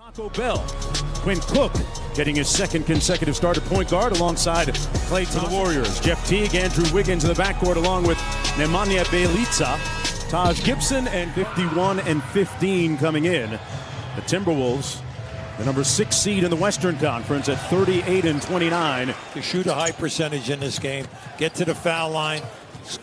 Taco Bell. Quinn Cook getting his second consecutive start at point guard alongside Clay to the Warriors. Jeff Teague, Andrew Wiggins in the backcourt along with Nemanja Bjelica, Taj Gibson, and 51 and 15 coming in. The Timberwolves, the number 6 seed in the Western Conference at 38 and 29. To shoot a high percentage in this game, get to the foul line,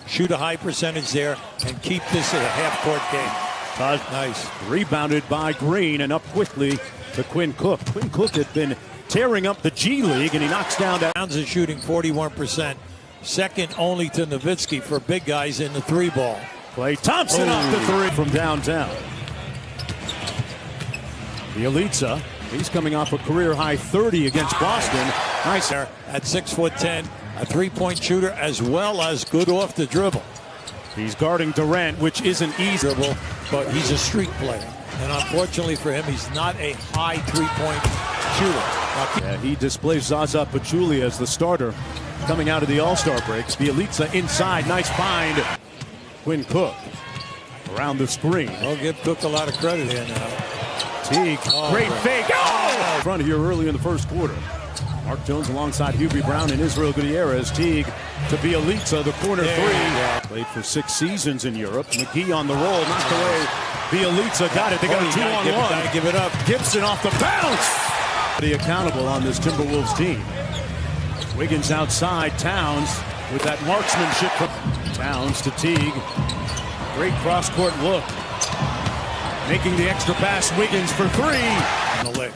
shoot a high percentage there, and keep this a half-court game. Taj Nice. Rebounded by Green and up quickly to Quinn Cook. Quinn Cook had been tearing up the G League, and he knocks down that. Towns is shooting 41%, second only to Nowitzki for big guys in the three ball. Klay Thompson off the three from downtown. Bjelica, he's coming off a career-high 30 against Boston. Nice. At 6'10", a three-point shooter as well as good off the dribble. He's guarding Durant, which isn't easy. Dribble, but he's a street player. And unfortunately for him, he's not a high three-point shooter. Yeah, he displays Zaza Pachulia as the starter coming out of the All-Star breaks. Bjelica inside, nice find. Quinn Cook around the screen. I'll give Cook a lot of credit here now. Teague, great fake. Oh! Front here early in the first quarter. Mark Jones alongside Hubie Brown and Israel Gutierrez. Teague to Bjelica, the corner three. Played for 6 seasons in Europe. McGee on the roll, knocked away. Bjelica got it. They got a 2-on-1. Gotta give it up. Gibson off the bounce. Pretty accountable on this Timberwolves team. Wiggins outside. Towns with that marksmanship. Towns to Teague. Great cross-court look. Making the extra pass. Wiggins for 3.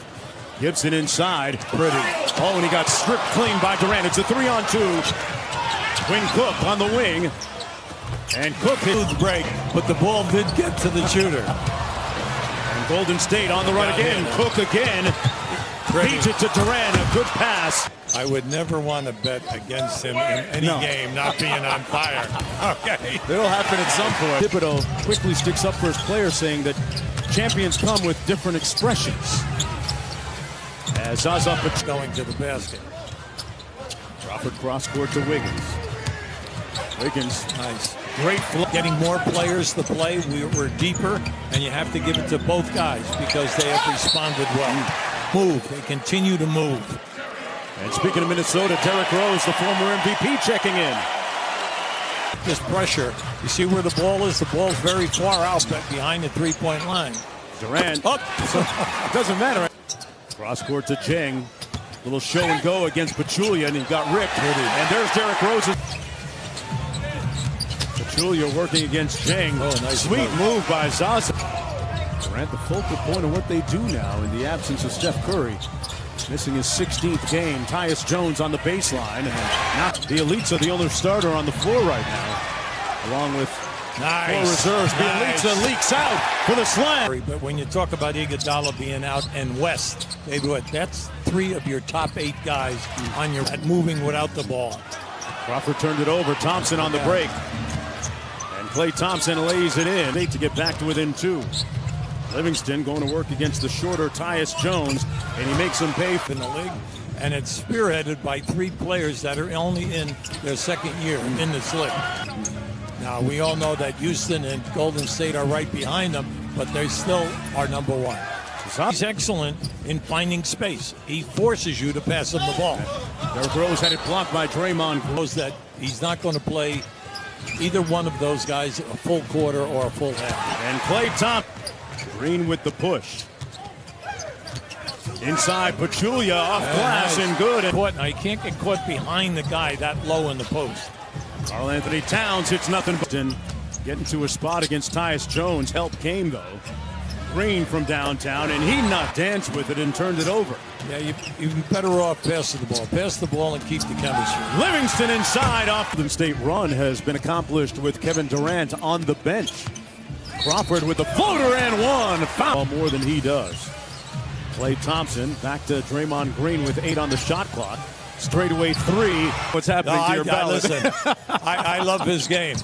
Gibson inside. Pretty. Oh, and he got stripped clean by Durant. It's a 3-on-2. Quinn Cook on the wing. And Cook hit the break, but the ball did get to the shooter. And Golden State on the run again. Cook again. Feeds it to Durant. A good pass. I would never want to bet against him in any game not being on fire. Okay. It'll happen at some point. Thibodeau quickly sticks up for his players, saying that champions come with different expressions. As Zaza going to the basket. Crawford cross-court to Wiggins. Wiggins, nice. Great flow. Getting more players to play. We're deeper, and you have to give it to both guys because they have responded well. Move. They continue to move. And speaking of Minnesota, Derrick Rose, the former MVP, checking in. Just pressure. You see where the ball is? The ball's very far out behind the three-point line. Durant. Up. So, doesn't matter. Cross-court to Jeng. Little show and go against Pachulia, and he got ripped. And there's Derrick Rose. Pachulia working against Jeng. Oh, nice Sweet move by Zaza. Durant, the focal point of what they do now in the absence of Steph Curry. Missing his 16th game. Tyus Jones on the baseline. And now Bjelica, the only starter on the floor right now. Along with 4 reserves. Bjelica leaks out for the slam. But when you talk about Iguodala being out and West, that's 3 of your top 8 guys on your moving without the ball. Crawford turned it over. Thompson on the break. And Klay Thompson lays it in. 8 to get back to within 2. Livingston going to work against the shorter Tyus Jones, and he makes him pay in the league. And it's spearheaded by 3 players that are only in their second year in this league. Now, we all know that Houston and Golden State are right behind them, but they still are number 1. He's excellent in finding space. He forces you to pass him the ball. Derrick Rose had it blocked by Draymond. Knows that he's not going to play either one of those guys a full quarter or a full half. And Klay Thompson. Green with the push. Inside, Pachulia off glass and good. Now, you can't get caught behind the guy that low in the post. Karl Anthony Towns hits nothing but getting to a spot against Tyus Jones. Help came, though. Green from downtown, and he not danced with it and turned it over. Yeah, you'd be better off passing the ball. Pass the ball and keep the chemistry. Livingston inside off. The state run has been accomplished with Kevin Durant on the bench. Crawford with the floater and 1. Foul more than he does. Klay Thompson back to Draymond Green with 8 on the shot clock. Straightaway 3. What's happening to your ballot? Listen, I love his game.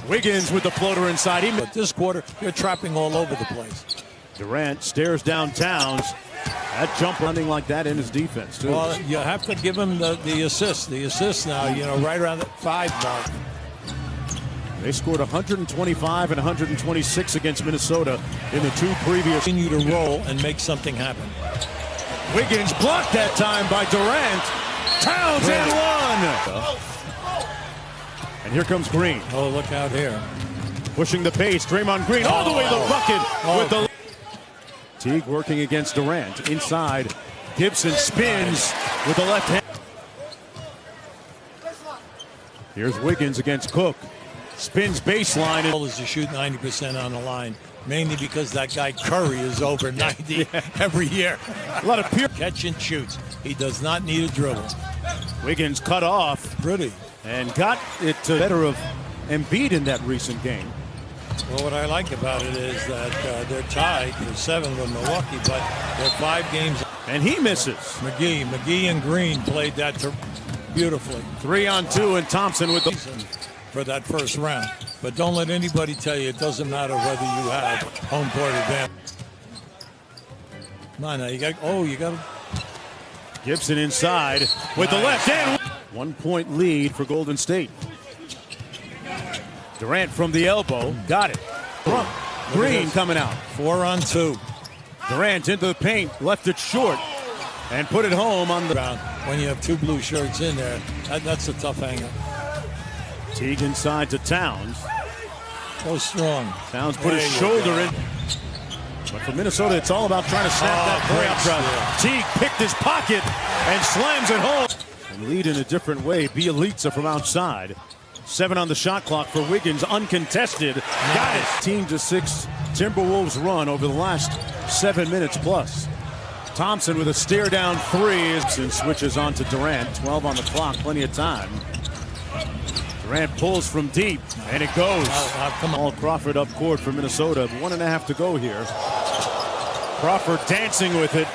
Wiggins with the floater inside. But this quarter, they're trapping all over the place. Durant stares down Towns. That jump running like that in his defense, too. Well, you have to give him the assist. The assist now, right around the 5 mark. They scored 125 and 126 against Minnesota in the two previous. Continue to roll and make something happen. Wiggins blocked that time by Durant. Towns and one. And here comes Green. Oh, look out here. Pushing the pace. Draymond Green all the way to the bucket with the. Teague working against Durant. Inside. Gibson spins with the left hand. Here's Wiggins against Cook. Spins baseline. The goal is to shoot 90% on the line, mainly because that guy Curry is over 90 every year. A lot of pure catch and shoots. He does not need a dribble. Wiggins cut off. Pretty. And got it to better of Embiid in that recent game. Well, what I like about it is that they're tied for 7 with Milwaukee, but they're 5 games. And he misses. McGee and Green played that beautifully. 3-on-2 and Thompson with the for that first round. But don't let anybody tell you it doesn't matter whether you have home court advantage. Come on now, you got Gibson inside with the left hand. 1 point lead for Golden State. Durant from the elbow. Got it. Green coming out. 4-on-2. Durant into the paint. Left it short. And put it home on the ground. When you have 2 blue shirts in there, that's a tough hang-up. Teague inside to Towns. Go strong. Towns put his shoulder in. But for Minnesota, it's all about trying to snap that playoff drought. Teague picked his pocket and slams it home. And lead in a different way. Bielitsa from outside. 7 on the shot clock for Wiggins, uncontested. Nice. Got it. 18-6 Timberwolves run over the last 7 minutes plus. Thompson with a stare down 3 and switches on to Durant. 12 on the clock, plenty of time. Durant pulls from deep, and it goes. Come on. Crawford up court for Minnesota. 1.5 to go here. Crawford dancing with it.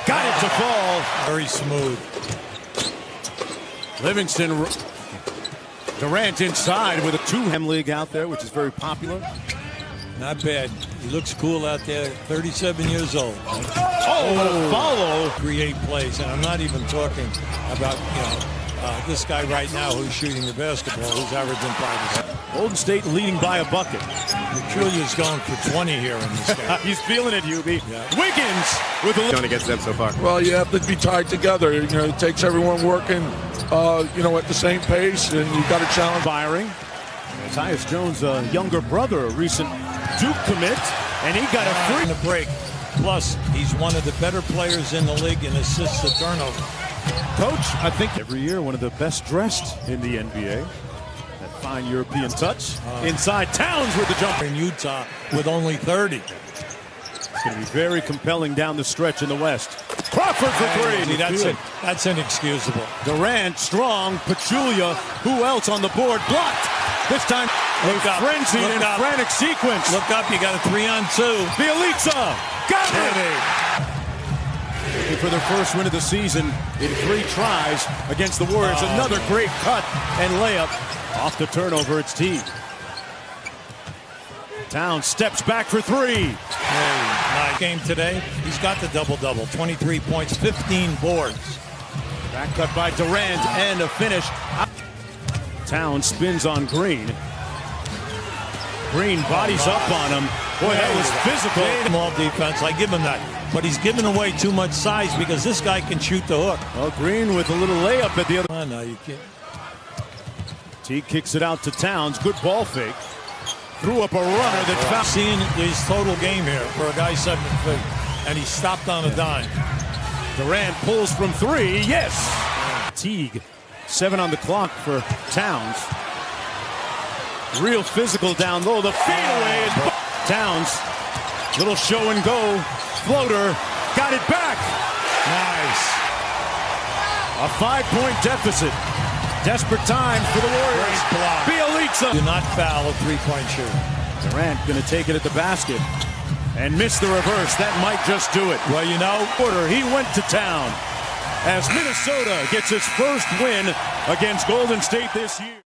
Got it to fall. Very smooth. Livingston. Durant inside with a 2-hand league out there, which is very popular. Not bad. He looks cool out there. 37 years old. Follow. Create plays, and I'm not even talking about this guy right now who's shooting the basketball, who's averaging 5. Golden State leading by a bucket. Julia's going for 20 here in this game. He's feeling it, Hubie. Yeah. Wiggins with a going against them so far. Well, you have to be tied together. It takes everyone working, at the same pace, and you've got to challenge. Firing. Tyus Jones, a younger brother, a recent Duke commit, and he got a free in the break. Plus, he's one of the better players in the league in assists to turnover. Coach, I think every year one of the best dressed in the NBA. That fine European touch. Inside Towns with the jumper. In Utah with only 30. It's going to be very compelling down the stretch in the West. Crawford for 3. That's inexcusable. Durant, strong. Pachulia, who else on the board? Blocked. This time, a frenzied and frantic sequence. Look up, you got a 3-on-2. Bielitsa, got it! Looking for their first win of the season in 3 tries against the Warriors. Another great cut and layup. Off the turnover, it's Teague. Towns steps back for 3. Game today, he's got the double-double. 23 points, 15 boards. Back cut by Durant and a finish. Towns spins on Green. Green bodies up on him. Boy, that was physical. Ball defense, I give him that. But he's giving away too much size because this guy can shoot the hook. Well, Green with a little layup at the other. Oh, no, you can't. T kicks it out to Towns. Good ball fake. Threw up a runner that found. Seeing his total game here for a guy 7 feet, and he stopped on a dime. Durant pulls from 3. Yes. Teague. 7 on the clock for Towns. Real physical down low. The fadeaway. Towns. Little show and go. Floater. Got it back. Nice. A 5-point deficit. Desperate times for the Warriors. Bielitsa. Do not foul a 3-point shooter. Durant going to take it at the basket and miss the reverse. That might just do it. Well, He went to town as Minnesota gets its first win against Golden State this year.